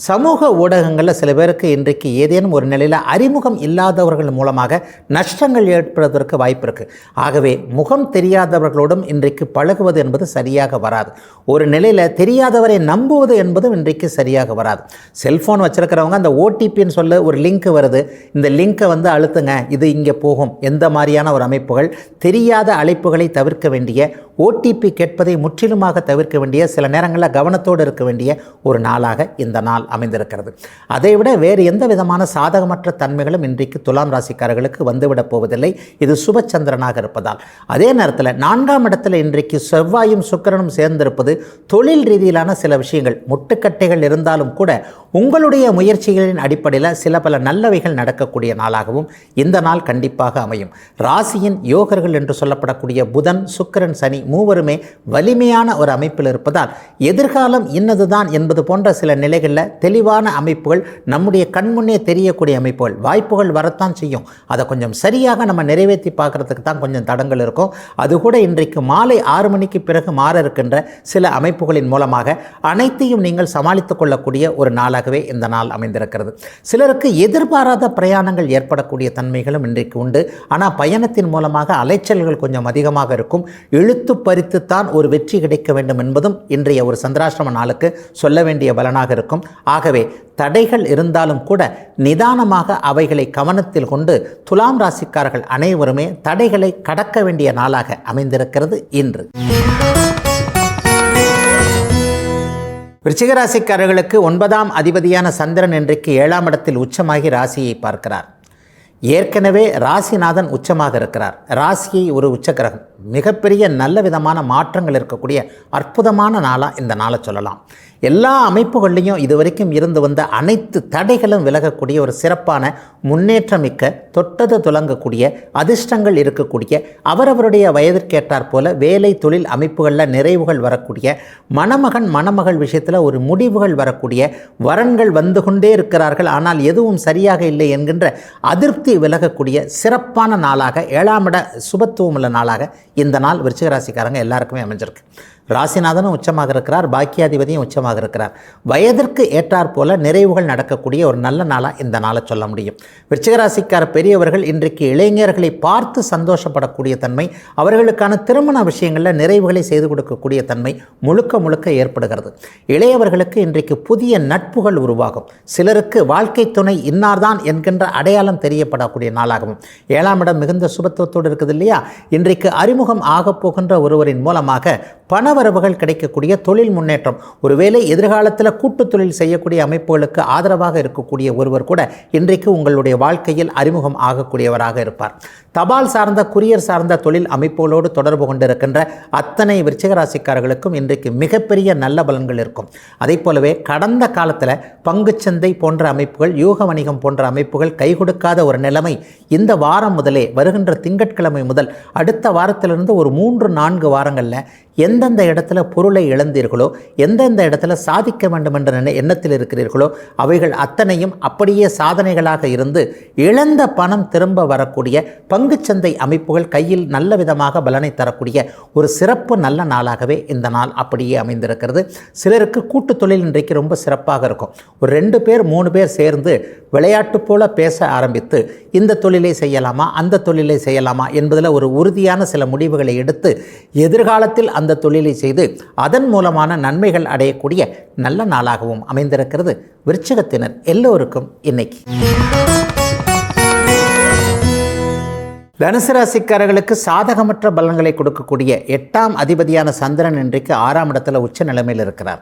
சமூக ஊடகங்களில் சில பேருக்கு இன்றைக்கு ஏதேனும் ஒரு நிலையில் அறிமுகம் இல்லாதவர்கள் மூலமாக நஷ்டங்கள் ஏற்படுவதற்கு வாய்ப்பு இருக்குது. ஆகவே முகம் தெரியாதவர்களோடும் இன்றைக்கு பழகுவது என்பது சரியாக வராது. ஒரு நிலையில் தெரியாதவரை நம்புவது என்பதும் இன்றைக்கு சரியாக வராது. செல்ஃபோன் வச்சுருக்கிறவங்க அந்த ஓடிபின்னு சொல்ல ஒரு லிங்க் வருது, இந்த லிங்க்கை அழுத்துங்க, இது இங்கே போகும், எந்த மாதிரியான ஒரு அமைப்புகள், தெரியாத அழைப்புகளை தவிர்க்க வேண்டிய, ஓடிபி கேட்பதை முற்றிலுமாக தவிர்க்க வேண்டிய, சில நேரங்களில் கவனத்தோடு இருக்க வேண்டிய ஒரு நாளாக இந்த நாள் அமைந்திருக்கிறது. அதைவிட வேறு எந்த விதமான சாதகமற்ற தன்மைகளும் இன்றைக்கு துலாம் ராசிக்காரர்களுக்கு வந்துவிடப் போவதில்லை. இது சுபச்சந்திரனாக இருப்பதால். அதே நேரத்தில் 4ஆம் இடத்துல இன்றைக்கு செவ்வாயும் சுக்கிரனும் சேர்ந்திருப்பது தொழில் ரீதியிலான சில விஷயங்கள் முட்டுக்கட்டைகள் இருந்தாலும் கூட உங்களுடைய முயற்சிகளின் அடிப்படையில் சில பல நல்லவைகள் நடக்கக்கூடிய நாளாகவும் இந்த நாள் கண்டிப்பாக அமையும். ராசியின் யோகர்கள் என்று சொல்லப்படக்கூடிய புதன், சுக்கிரன், சனி மூவருமே வலிமையான ஒரு அமைப்பில் இருப்பதால் எதிர்காலம் இன்னதுதான் என்பது போன்ற சில நிலைகளில் தெளிவான அமைப்புகள் நம்முடைய கண்முன்னே தெரியக்கூடிய அமைப்புகள், வாய்ப்புகள் வரத்தான் செய்யும். அதை கொஞ்சம் சரியாக நம்ம நிறைவேற்றி பார்க்கறதுக்கு தான் கொஞ்சம் தடங்கள் இருக்கும். அது கூட இன்றைக்கு மாலை 6 மணிக்கு பிறகு மாற இருக்கின்ற சில அமைப்புகளின் மூலமாக அனைத்தையும் நீங்கள் சமாளித்துக் கொள்ளக்கூடிய ஒரு நாளாகவே இந்த நாள் அமைந்திருக்கிறது. சிலருக்கு எதிர்பாராத பிரயாணங்கள் ஏற்படக்கூடிய தன்மைகளும் இன்றைக்கு உண்டு. ஆனால் பயணத்தின் மூலமாக அலைச்சல்கள் கொஞ்சம் அதிகமாக இருக்கும். இழுத்து பறித்துத்தான் ஒரு வெற்றி கிடைக்க வேண்டும் என்பதும் இன்றைய ஒரு சந்திராஷ்டம நாளுக்கு சொல்ல வேண்டிய பலனாக இருக்கும். ஆகவே தடைகள் இருந்தாலும் கூட நிதானமாக அவைகளை கவனத்தில் கொண்டு துலாம் ராசிக்காரர்கள் அனைவருமே தடைகளை கடக்க வேண்டிய நாளாக அமைந்திருக்கிறது இன்று. விருச்சிக ராசிக்காரர்களுக்கு 9ஆம் அதிபதியான சந்திரன் இன்றைக்கு 7ஆம் இடத்தில் உச்சமாகி ராசியை பார்க்கிறார். ஏற்கனவே ராசிநாதன் உச்சமாக இருக்கிறார். ராசியை ஒரு உச்சக்கிரகம் மிகப்பெரிய நல்ல விதமான மாற்றங்கள் இருக்கக்கூடிய அற்புதமான நாளாக இந்த நாளை சொல்லலாம். எல்லா அமைப்புகள்லையும் இதுவரைக்கும் இருந்து வந்த அனைத்து தடைகளும் விலகக்கூடிய ஒரு சிறப்பான முன்னேற்றமிக்க தொட்டது துலங்கக்கூடிய அதிர்ஷ்டங்கள் இருக்கக்கூடிய அவரவருடைய வயதிற்கேற்றாற் போல வேலை தொழில் அமைப்புகளில் நிறைவுகள் வரக்கூடிய மணமகன் மணமகள் விஷயத்தில் ஒரு முடிவுகள் வரக்கூடிய வரன்கள் வந்து கொண்டே இருக்கிறார்கள், ஆனால் எதுவும் சரியாக இல்லை என்கின்ற அதிருப்தி விலகக்கூடிய சிறப்பான நாளாக 7ஆம் இட சுபத்துவம் உள்ள நாளாக இந்த நாள் விருச்சிக ராசிக்காரங்க எல்லாருக்குமே அமைஞ்சிருக்கு. ராசிநாதனும் உச்சமாக இருக்கிறார், பாக்கியாதிபதியும் உச்சமாக இருக்கிறார். வயதிற்கு ஏற்றாற் போல நிறைவுகள் நடக்கக்கூடிய ஒரு நல்ல நாளாக இந்த நாளை சொல்ல முடியும். விருச்சிக ராசிக்கார பெரியவர்கள் இன்றைக்கு இளைஞர்களை பார்த்து சந்தோஷப்படக்கூடிய தன்மை, அவர்களுக்கான திருமண விஷயங்களில் நிறைவுகளை செய்து கொடுக்கக்கூடிய தன்மை முழுக்க முழுக்க ஏற்படுகிறது. இளையவர்களுக்கு இன்றைக்கு புதிய நட்புகள் உருவாகும். சிலருக்கு வாழ்க்கை துணை இன்னார்தான் என்கின்ற அடையாளம் தெரியப்படக்கூடிய நாளாகவும். 7ஆம் இடம் மிகுந்த சுபத்துவத்தோடு இருக்குது இல்லையா? இன்றைக்கு அறிமுகம் ஆகப் போகின்ற ஒருவரின் மூலமாக பணவரவுகள் கிடைக்கக்கூடிய தொழில் முன்னேற்றம், ஒருவேளை எதிர்காலத்தில் கூட்டு தொழில் செய்யக்கூடிய அமைப்புகளுக்கு ஆதரவாக இருக்கக்கூடிய ஒருவர் கூட இன்றைக்கு உங்களுடைய வாழ்க்கையில் அறிமுகம் ஆகக்கூடியவராக இருப்பார். தபால் சார்ந்த குரியர் சார்ந்த தொழில் அமைப்புகளோடு தொடர்பு கொண்டிருக்கின்ற அத்தனை விருச்சிக ராசிக்காரர்களுக்கும் இன்றைக்கு மிகப்பெரிய நல்ல பலன்கள் இருக்கும். அதே போலவே கடந்த காலத்தில் பங்குச்சந்தை போன்ற அமைப்புகள், யூக வணிகம் போன்ற அமைப்புகள் கை கொடுக்காத ஒரு நிலைமை இந்த வாரம் முதலே, வருகின்ற திங்கட்கிழமை முதல் அடுத்த வாரத்திலிருந்து ஒரு 3-4 வாரங்களில் எந்தெந்த இடத்துல பொருளை இழந்தீர்களோ, எந்தெந்த இடத்துல சாதிக்க வேண்டும் என்ற எண்ணத்தில் இருக்கிறீர்களோ அவைகள் அத்தனையும் அப்படியே சாதனைகளாக இருந்து இழந்த பணம் திரும்ப வரக்கூடிய பங்குச்சந்தை அமைப்புகள் கையில் நல்ல விதமாக பலனை தரக்கூடிய ஒரு சிறப்பு நல்ல நாளாகவே இந்த நாள் அப்படியே அமைந்திருக்கிறது. சிலருக்கு கூட்டு தொழில் இன்றைக்கு ரொம்ப சிறப்பாக இருக்கும். ஒரு 2 பேர் 3 பேர் சேர்ந்து விளையாட்டு போல பேச ஆரம்பித்து இந்த தொழிலை செய்யலாமா, அந்த தொழிலை செய்யலாமா என்பதில் ஒரு உறுதியான சில முடிவுகளை எடுத்து எதிர்காலத்தில் அந்த தொழிலை செய்து அதன் மூலமான நன்மைகள் அடையக்கூடிய நல்ல நாளாகவும் அமைந்திருக்கிறது விருச்சிகத்தினர் எல்லோருக்கும் இன்னைக்கு. தனுசு ராசிக்காரர்களுக்கு சாதகமற்ற பலன்களை கொடுக்கக்கூடிய 8ஆம் அதிபதியான சந்திரன் இன்றைக்கு 6ஆம் இடத்துல உச்ச நிலைமையில் இருக்கிறார்.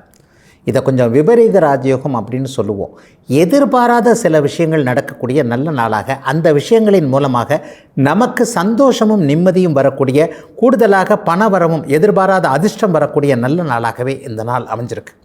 இதை கொஞ்சம் விபரீத ராஜயோகம் அப்படின்னு சொல்லுவோம். எதிர்பாராத சில விஷயங்கள் நடக்கக்கூடிய நல்ல நாளாக, அந்த விஷயங்களின் மூலமாக நமக்கு சந்தோஷமும் நிம்மதியும் வரக்கூடிய, கூடுதலாக பணவரமும் எதிர்பாராத அதிர்ஷ்டம் வரக்கூடிய நல்ல நாளாகவே இந்த நாள் அமைஞ்சிருக்கு.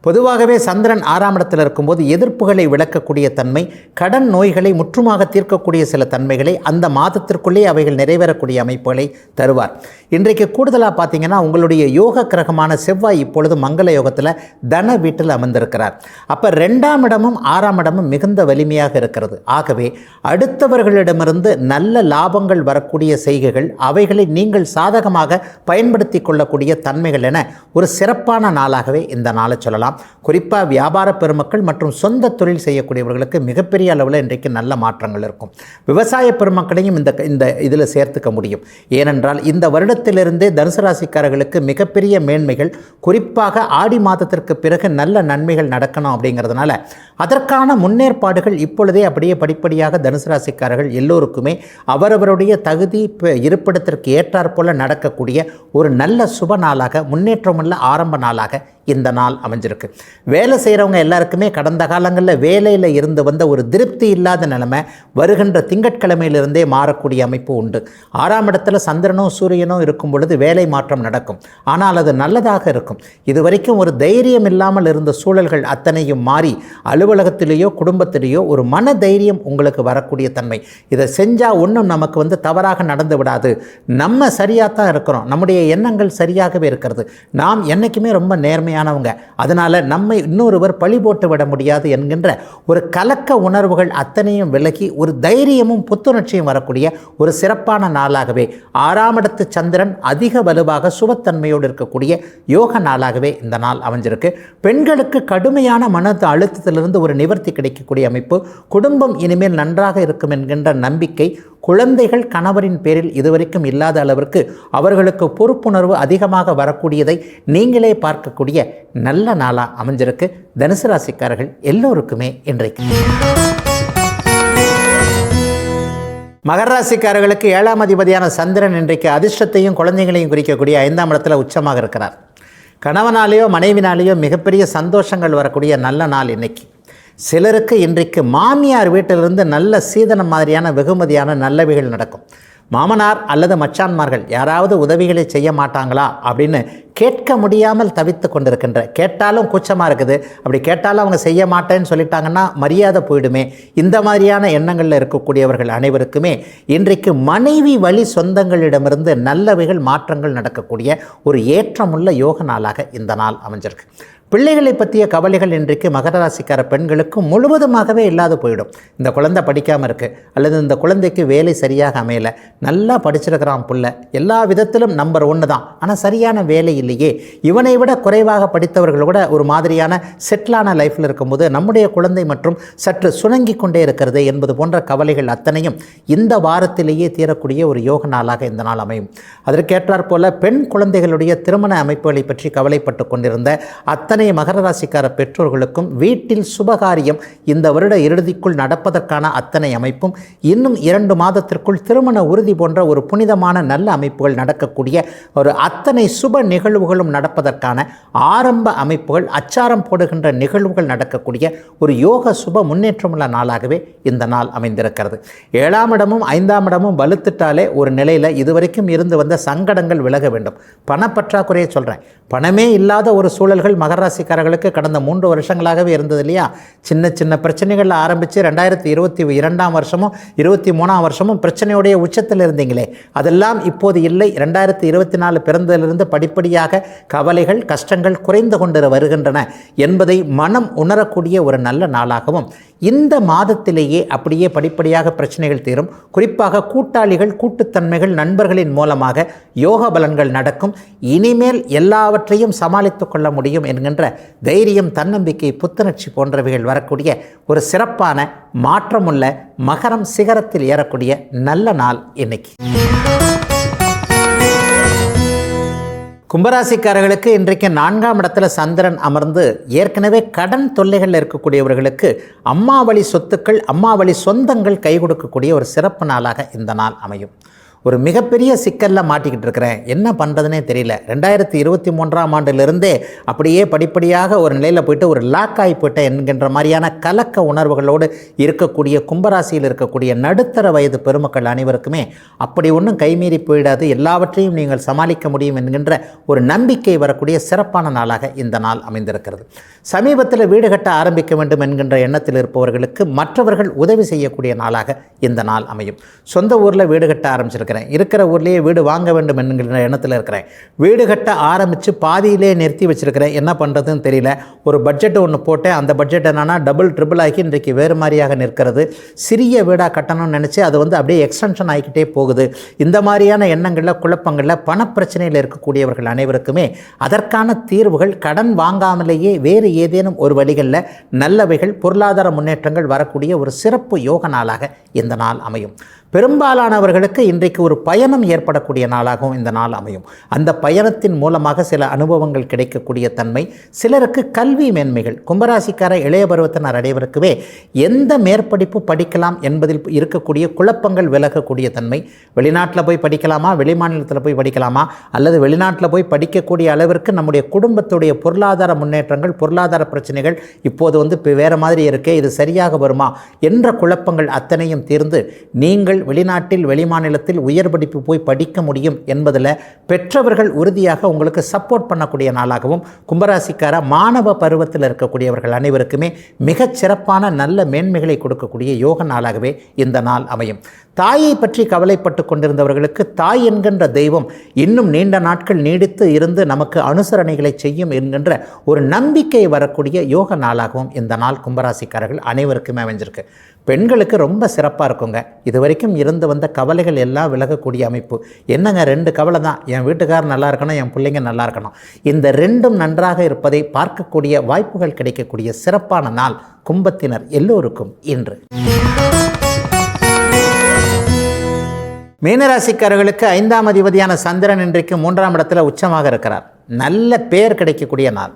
பொதுவாகவே சந்திரன் 6ஆம் இடத்தில் இருக்கும்போது எதிர்ப்புகளை விளக்கக்கூடிய தன்மை, கடன் நோய்களை முற்றுமாக தீர்க்கக்கூடிய சில தன்மைகளை அந்த மாதத்திற்குள்ளே அவைகள் நிறைவேறக்கூடிய அமைப்புகளை தருவார். இன்றைக்கு கூடுதலாக பார்த்தீங்கன்னா உங்களுடைய யோக கிரகமான செவ்வாய் இப்பொழுது மங்கள யோகத்தில் தன வீட்டில் அமர்ந்திருக்கிறார். அப்போ 2ஆம் இடமும் 6ஆம் இடமும் மிகுந்த வலிமையாக இருக்கிறது. ஆகவே அடுத்தவர்களிடமிருந்து நல்ல லாபங்கள் வரக்கூடிய செய்கைகள், அவைகளை நீங்கள் சாதகமாக பயன்படுத்தி கொள்ளக்கூடிய தன்மைகள் என ஒரு சிறப்பான நாளாகவே இந்த நாளை சொல்லலாம். குறிப்பாக வியாபார பெருமக்கள் மற்றும் சொந்த தொழில் செய்யக்கூடியவர்களுக்கு மிகப்பெரிய அளவில் இன்றைக்கு நல்ல மாற்றங்கள் இருக்கும். விவசாய பெருமக்களையும் இந்த இதில் சேர்த்துக்க முடியும். ஏனென்றால் இந்த வருடத்திலிருந்தே தனுசு ராசிக்காரர்களுக்கு மிகப்பெரிய மேன்மைகள், குறிப்பாக ஆடி மாதத்திற்கு பிறகு நல்ல நன்மைகள் நடக்கணும் அப்படிங்கிறதுனால அதற்கான முன்னேற்பாடுகள் இப்பொழுதே அப்படியே படிப்படியாக தனுசு ராசிக்காரர்கள் எல்லோருக்குமே அவரவருடைய தகுதி இருப்பிடத்திற்கு ஏற்றாற்போல நடக்கக்கூடிய ஒரு நல்ல சுப நாளாக, முன்னேற்றமுள்ள ஆரம்ப நாளாக இந்த நாள் அமைஞ்சிருக்கு. வேலை செய்கிறவங்க எல்லாருக்குமே கடந்த காலங்களில் வேலையில் இருந்து வந்த ஒரு திருப்தி இல்லாத நிலைமை வருகின்ற திங்கட்கிழமையிலிருந்தே மாறக்கூடிய அமைப்பு உண்டு. 6ஆம் இடத்துல சந்திரனும் சூரியனும் இருக்கும் பொழுது வேலை மாற்றம் நடக்கும். ஆனால் அது நல்லதாக இருக்கும். இதுவரைக்கும் ஒரு தைரியம் இல்லாமல் இருந்த சூழல்கள் அத்தனையும் மாறி அலுவலகத்திலேயோ குடும்பத்திலேயோ ஒரு மன தைரியம் உங்களுக்கு வரக்கூடிய தன்மை. இதை செஞ்சால் ஒன்றும் நமக்கு தவறாக நடந்து விடாது, நம்ம சரியாக தான் இருக்கிறோம், நம்முடைய எண்ணங்கள் சரியாகவே இருக்கிறது, நாம் என்றைக்குமே ரொம்ப நேர்மையாக, அதனால் நம்மை இன்னொருவர் பழி போட்டு விட முடியாது என்கின்ற ஒரு கலக்க உணர்வுகள் அத்தனையும் விலகி ஒரு தைரியமும் புத்துணர்ச்சியும் வரக்கூடிய ஒரு சிறப்பான நாளாகவே 6ஆம் இடத்து சந்திரன் அதிக வலுவாக சுபத்தன்மையோடு இருக்கக்கூடிய யோக நாளாகவே இந்த நாள் அமைஞ்சிருக்கு. பெண்களுக்கு கடுமையான மன அழுத்தத்திலிருந்து ஒரு நிவர்த்தி கிடைக்கக்கூடிய அமைப்பு, குடும்பம் இனிமேல் நன்றாக இருக்கும் என்கின்ற நம்பிக்கை, குழந்தைகள் கணவரின் பேரில் இதுவரைக்கும் இல்லாத அளவிற்கு அவர்களுக்கு பொறுப்புணர்வு அதிகமாக வரக்கூடியதை நீங்களே பார்க்கக்கூடிய நல்ல நாளாக அமைஞ்சிருக்கு தனுசு ராசிக்காரர்கள் எல்லோருக்குமே இன்றைக்கு. மகர ராசிக்காரர்களுக்கு 7ஆம் அதிபதியான சந்திரன் இன்றைக்கு அதிர்ஷ்டத்தையும் குழந்தைகளையும் குறிக்கக்கூடிய 5ஆம் இடத்துல உச்சமாக இருக்கிறார். கணவனாலேயோ மனைவினாலேயோ மிகப்பெரிய சந்தோஷங்கள் வரக்கூடிய நல்ல நாள் இன்னைக்கு. சிலருக்கு இன்றைக்கு மாமியார் வீட்டிலிருந்து நல்ல சீதனம் மாதிரியான வெகுமதியான நல்லவைகள் நடக்கும். மாமனார் அல்லது மச்சான்மார்கள் யாராவது உதவிகளை செய்ய மாட்டாங்களா அப்படின்னு கேட்க முடியாமல் தவித்து கொண்டிருக்கின்ற, கேட்டாலும் கூச்சமாக இருக்குது, அப்படி கேட்டாலும் அவங்க செய்ய மாட்டேன்னு சொல்லிட்டாங்கன்னா மரியாதை போயிடுமே, இந்த மாதிரியான எண்ணங்களில் இருக்கக்கூடியவர்கள் அனைவருக்குமே இன்றைக்கு மனைவி வழி சொந்தங்களிடமிருந்து நல்லவைகள் மாற்றங்கள் நடக்கக்கூடிய ஒரு ஏற்றமுள்ள யோக நாளாக இந்த நாள் அமைஞ்சிருக்கு. பிள்ளைகளை பற்றிய கவலைகள் இன்றைக்கு மகர ராசிக்கார பெண்களுக்கு முழுவதுமாகவே இல்லாது போயிடும். இந்த குழந்தை படிக்காமல் இருக்குது, அல்லது இந்த குழந்தைக்கு வேலை சரியாக அமையலை, நல்லா படிச்சிருக்கிறான் புள்ள, எல்லா விதத்திலும் நம்பர் 1 தான், ஆனால் சரியான வேலை இல்லையே, இவனை விட குறைவாக படித்தவர்கள் கூட ஒரு மாதிரியான செட்டிலான லைஃப்பில் இருக்கும்போது நம்முடைய குழந்தை மற்றும் சற்று சுணங்கி கொண்டே இருக்கிறது என்பது போன்ற கவலைகள் அத்தனையும் இந்த வாரத்திலேயே தீரக்கூடிய ஒரு யோக நாளாக இந்த நாள் அமையும். அதற்கேற்றாற் போல பெண் குழந்தைகளுடைய திருமண அமைப்புகளை பற்றி கவலைப்பட்டு கொண்டிருந்த அத்தனை அத்தனை மகர ராசிக்கார பெற்றோர்களுக்கும் வீட்டில் சுபகாரியம் இந்த வருட இறுதிக்குள் நடப்பதற்கான அத்தனை அமைப்பும், இன்னும் 2 மாதத்திற்குள் திருமண உறுதி போன்ற ஒரு புனிதமான நல்ல அமைப்புகள் நடக்கக்கூடிய ஒரு அத்தனை சுப நிகழ்வுகளும் நடப்பதற்கான ஆரம்ப அமைப்புகள், அச்சாரம் போடுகின்ற நிகழ்வுகள் நடக்கக்கூடிய ஒரு யோக சுப முன்னேற்றமுள்ள நாளாகவே இந்த நாள் அமைந்திருக்கிறது. 7ஆம் இடமும் 5ஆம் இடமும் வலுத்துட்டாலே ஒரு நிலையில் இதுவரைக்கும் இருந்து வந்த சங்கடங்கள் விலக வேண்டும். பணப்பற்றாக்குறையை சொல்கிறேன். பணமே இல்லாத ஒரு சூழல்கள் மகர ராசிக்காரர்களுக்கு கடந்த 3 வருஷங்களாகவே இருந்தது இல்லையா? சின்ன சின்ன பிரச்சனைகள் ஆரம்பித்து 2022ஆம் வருஷமும் 23ஆம் வருஷமும் பிரச்சனையுடைய உச்சத்தில் இருந்தீங்களே, அதெல்லாம் இப்போது இல்லை. 2024 பிறந்ததிலிருந்து படிப்படியாக கவலைகள் கஷ்டங்கள் குறைந்து கொண்டு வருகின்றன என்பதை மனம் உணரக்கூடிய ஒரு நல்ல நாளாகவும், இந்த மாதத்திலேயே அப்படியே படிப்படியாக பிரச்சனைகள் தீரும். குறிப்பாக கூட்டாளிகள் கூட்டுத்தன்மைகள் நண்பர்களின் மூலமாக யோக பலன்கள் நடக்கும். இனிமேல் எல்லாவற்றையும் சமாளித்துக் கொள்ள முடியும் என்கின்ற தைரியம், தன்னம்பிக்கை, புத்துணர்ச்சி போன்றவைகள் வரக்கூடிய ஒரு சிறப்பான மாற்றமுள்ள மகரம் சிகரத்தில் ஏறக்கூடிய நல்ல நாள் இன்னைக்கு. கும்பராசிக்காரர்களுக்கு இன்றைக்கு 4ஆம் இடத்துல சந்திரன் அமர்ந்து ஏற்கனவே கடன் தொல்லைகளில் இருக்கக்கூடியவர்களுக்கு அம்மா வழி சொத்துக்கள், அம்மா வழி சொந்தங்கள் கை கொடுக்கக்கூடிய ஒரு சிறப்பு நாளாக இந்த நாள் அமையும். ஒரு மிகப்பெரிய சிக்கலில் மாட்டிக்கிட்டு இருக்கிறேன், என்ன பண்ணுறதுனே தெரியல. 2023ஆம் ஆண்டிலிருந்தே அப்படியே படிப்படியாக ஒரு நிலையில் போயிட்டு ஒரு லாக் ஆகி போயிட்டேன் என்கின்ற மாதிரியான கலக்க உணர்வுகளோடு இருக்கக்கூடிய கும்பராசியில் இருக்கக்கூடிய நடுத்தர வயது பெருமக்கள் அனைவருக்குமே அப்படி ஒன்றும் கைமீறி போயிடாது, எல்லாவற்றையும் நீங்கள் சமாளிக்க முடியும் என்கின்ற ஒரு நம்பிக்கை வரக்கூடிய சிறப்பான நாளாக இந்த நாள் அமைந்திருக்கிறது. சமீபத்தில் வீடு கட்ட ஆரம்பிக்க வேண்டும் என்கின்ற எண்ணத்தில் இருப்பவர்களுக்கு மற்றவர்கள் உதவி செய்யக்கூடிய நாளாக இந்த நாள் அமையும். சொந்த ஊரில் வீடு கட்ட ஆரம்பிச்சிருக்கிறேன், இருக்கிற ஊர்லேயே வீடு வாங்க வேண்டும் என்கிற எண்ணத்தில் இருக்கிறேன், வீடு கட்ட ஆரம்பித்து பாதியிலே நிறுத்தி வச்சுருக்கிறேன், என்ன பண்ணுறதுன்னு தெரியல. ஒரு பட்ஜெட் ஒன்று போட்டேன், அந்த பட்ஜெட் என்னன்னா டபுள் ட்ரிபிள் ஆகி இன்றைக்கு வேறு மாதிரியாக நிற்கிறது. சிறிய வீடாக கட்டணும்னு நினச்சி அது அப்படியே எக்ஸ்டென்ஷன் ஆகிக்கிட்டே போகுது. இந்த மாதிரியான எண்ணங்களில் குழப்பங்களில் பணப்பிரச்சனையில் இருக்கக்கூடியவர்கள் அனைவருக்குமே அதற்கான தீர்வுகள் கடன் வாங்காமலேயே வேறு ஏதேனும் ஒரு வழிகளில் நல்லவைகள் பொருளாதார முன்னேற்றங்கள் வரக்கூடிய ஒரு சிறப்பு யோக நாளாக இந்த நாள் அமையும். பெரும்பாலானவர்களுக்கு இன்றைக்கு ஒரு பயணம் ஏற்படக்கூடிய நாளாகவும் இந்த நாள் அமையும். அந்த பயணத்தின் மூலமாக சில அனுபவங்கள் கிடைக்கக்கூடிய தன்மை, சிலருக்கு கல்வி மேன்மைகள். கும்பராசிக்கார இளைய பருவத்தினர் அனைவருக்குமே எந்த மேற்படிப்பு படிக்கலாம் என்பதில் இருக்கக்கூடிய குழப்பங்கள் விலகக்கூடிய தன்மை. வெளிநாட்டில் போய் படிக்கலாமா, வெளிமாநிலத்தில் போய் படிக்கலாமா, அல்லது வெளிநாட்டில் போய் படிக்கக்கூடிய அளவிற்கு நம்முடைய குடும்பத்துடைய பொருளாதார முன்னேற்றங்கள், பொருளாதார பிரச்சனைகள் இப்போது இப்போ வேறு மாதிரி இருக்கே, இது சரியாக வருமா என்ற குழப்பங்கள் அத்தனையும் தீர்ந்து நீங்கள் வெளிநாட்டில் வெளிமாநிலத்தில் உயர் படிப்பு போய் படிக்க முடியும் என்பதில் பெற்றவர்கள் உறுதியாக உங்களுக்கு சப்போர்ட் பண்ணக்கூடிய நாளாகவும், கும்பராசிக்கார மாணவ பருவத்தில் இருக்கக்கூடியவர்கள் அனைவருக்குமே மிகச் சிறப்பான நல்ல மேன்மைகளை கொடுக்கக்கூடிய யோக நாளாகவே இந்த நாள் அமையும். தாயை பற்றி கவலைப்பட்டு கொண்டிருந்தவர்களுக்கு தாய் என்கின்ற தெய்வம் இன்னும் நீண்ட நாட்கள் நீடித்து இருந்து நமக்கு அனுசரணைகளை செய்யும் என்கின்ற ஒரு நம்பிக்கை வரக்கூடிய யோக நாளாகவும் இந்த நாள் கும்பராசிக்காரர்கள் அனைவருக்குமே அமைஞ்சிருக்கு. பெண்களுக்கு ரொம்ப சிறப்பாக இருக்குங்க. இது வரைக்கும் இருந்து வந்த கவலைகள் எல்லாம் விலகக்கூடிய அமைப்பு. என்னங்க 2 கவலை தான், என் வீட்டுக்காரர் நல்லா இருக்கணும், என் பிள்ளைங்க நல்லா இருக்கணும். இந்த 2ம் நன்றாக இருப்பதை பார்க்கக்கூடிய வாய்ப்புகள் கிடைக்கக்கூடிய சிறப்பான நாள் கும்பத்தினர் எல்லோருக்கும் இன்று. மீனராசிக்காரர்களுக்கு 5ஆம் அதிபதியான சந்திரன் இன்றைக்கு 3ஆம் இடத்துல உச்சமாக இருக்கிறார். நல்ல பேர் கிடைக்கக்கூடிய நாள்.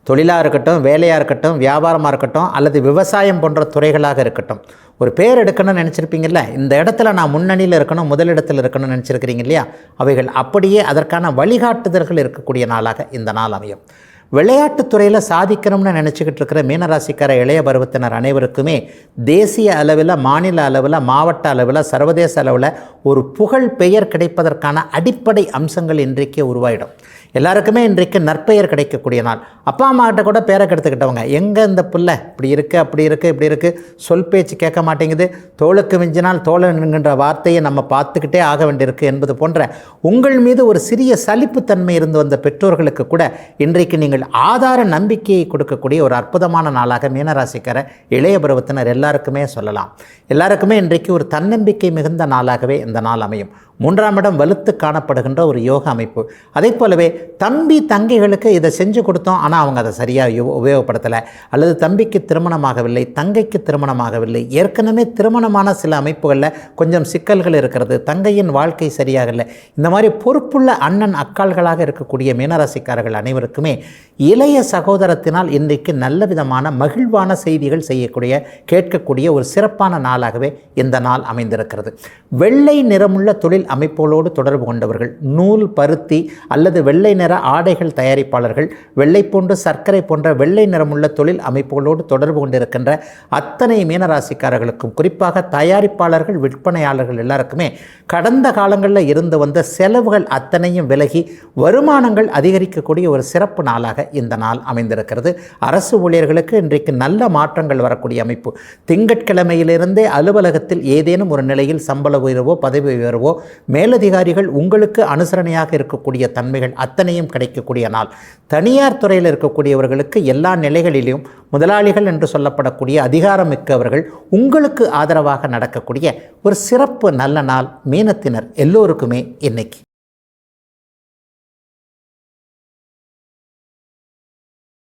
தொழிலாக இருக்கட்டும், வேலையாக இருக்கட்டும், வியாபாரமாக இருக்கட்டும், அல்லது விவசாயம் போன்ற துறைகளாக இருக்கட்டும், ஒரு பேர் எடுக்கணும்னு நினச்சிருப்பீங்கள்ல, இந்த இடத்துல நான் முன்னணியில் இருக்கணும், முதலிடத்தில் இருக்கணும்னு நினச்சிருக்கிறீங்க இல்லையா, அவைகள் அப்படியே அதற்கான வழிகாட்டுதல்கள் இருக்கக்கூடிய நாளாக இந்த நாள் அமையும். விளையாட்டுத்துறையில் சாதிக்கணும்னு நினச்சிக்கிட்டு இருக்கிற மீனராசிக்கார இளைய பருவத்தினர் அனைவருக்குமே தேசிய அளவில், மாநில அளவில், மாவட்ட அளவில், சர்வதேச அளவில் ஒரு புகழ் பெயர் கிடைப்பதற்கான அடிப்படை அம்சங்கள் இன்றைக்கே உருவாயிடும். எல்லாருக்குமே இன்றைக்கு நற்பெயர் கிடைக்கக்கூடிய நாள். அப்பா அம்மாக்கிட்ட கூட பேரை கெடுத்துக்கிட்டவங்க, எங்கே இந்த பிள்ளை இப்படி இருக்குது, அப்படி இருக்குது, இப்படி இருக்குது, சொல் பேச்சு கேட்க மாட்டேங்குது, தோளுக்கு மிஞ்சினால் தோழன் என்கின்ற வார்த்தையை நம்ம பார்த்துக்கிட்டே ஆக வேண்டியிருக்கு என்பது போன்ற உங்கள் மீது ஒரு சிறிய சலிப்புத்தன்மை இருந்து வந்த பெற்றோர்களுக்கு கூட இன்றைக்கு நீங்கள் ஆதார நம்பிக்கையை கொடுக்கக்கூடிய ஒரு அற்புதமான நாளாக மீனராசிக்கார இளைய பருவத்தினர் எல்லாருக்குமே சொல்லலாம். எல்லாருக்குமே இன்றைக்கு ஒரு தன்னம்பிக்கை மிகுந்த நாளாகவே இந்த நாள் அமையும். 3ஆம் இடம் வலுத்து காணப்படுகின்ற ஒரு யோக அமைப்பு. அதே போலவே தம்பி தங்கைகளுக்கு இதை செஞ்சு கொடுத்தோம், ஆனால் அவங்க அதை சரியாக உபயோகப்படுத்தலை, அல்லது தம்பிக்கு திருமணமாகவில்லை, தங்கைக்கு திருமணமாகவில்லை, ஏற்கனவே திருமணமான சில அமைப்புகளில் கொஞ்சம் சிக்கல்கள் இருக்கிறது, தங்கையின் வாழ்க்கை சரியாக இல்லை. இந்த மாதிரி பொறுப்புள்ள அண்ணன் அக்காள்களாக இருக்கக்கூடிய மீனராசிக்காரர்கள் அனைவருக்குமே இளைய சகோதரத்தினால் இன்றைக்கு நல்ல விதமான மகிழ்வான செய்திகள் செய்யக்கூடிய கேட்கக்கூடிய ஒரு சிறப்பான நாளாகவே இந்த நாள் அமைந்திருக்கிறது. வெள்ளை நிறமுள்ள தொழில் அமைப்புகளோடு தொடர்பு கொண்டவர்கள், நூல், பருத்தி அல்லது வெள்ளை நிற ஆடைகள் தயாரிப்பாளர்கள், வெள்ளை போன்று சர்க்கரை போன்ற வெள்ளை நிறமுள்ள தொழில் அமைப்புகளோடு தொடர்பு கொண்டிருக்கின்ற அத்தனை மீனராசிக்காரர்களுக்கும், குறிப்பாக தயாரிப்பாளர்கள், விற்பனையாளர்கள் எல்லாருக்குமே கடந்த காலங்களில் இருந்து வந்த செலவுகள் அத்தனையும் விலகி வருமானங்கள் அதிகரிக்கக்கூடிய ஒரு சிறப்பு நாளாக இந்த நாள் அமைந்திருக்கிறது. அரசு ஊழியர்களுக்கு இன்றைக்கு நல்ல மாற்றங்கள் வரக்கூடிய அமைப்பு. திங்கட்கிழமையிலிருந்தே அலுவலகத்தில் ஏதேனும் ஒரு நிலையில் சம்பள உயர்வோ பதவி உயர்வோ, மேலதிகாரிகள் உங்களுக்கு அனுசரணையாக இருக்கக்கூடிய தன்மைகள் அத்தனையும் கிடைக்கக்கூடிய நாள். தனியார் துறையில் இருக்கக்கூடியவர்களுக்கு எல்லா நிலைகளிலும் முதலாளிகள் என்று சொல்லப்படக்கூடிய அதிகாரம் மிக்கவர்கள் உங்களுக்கு ஆதரவாக நடக்கக்கூடிய ஒரு சிறப்பு நல்ல நாள் மீனத்தினர் எல்லோருக்குமே இன்னைக்கு.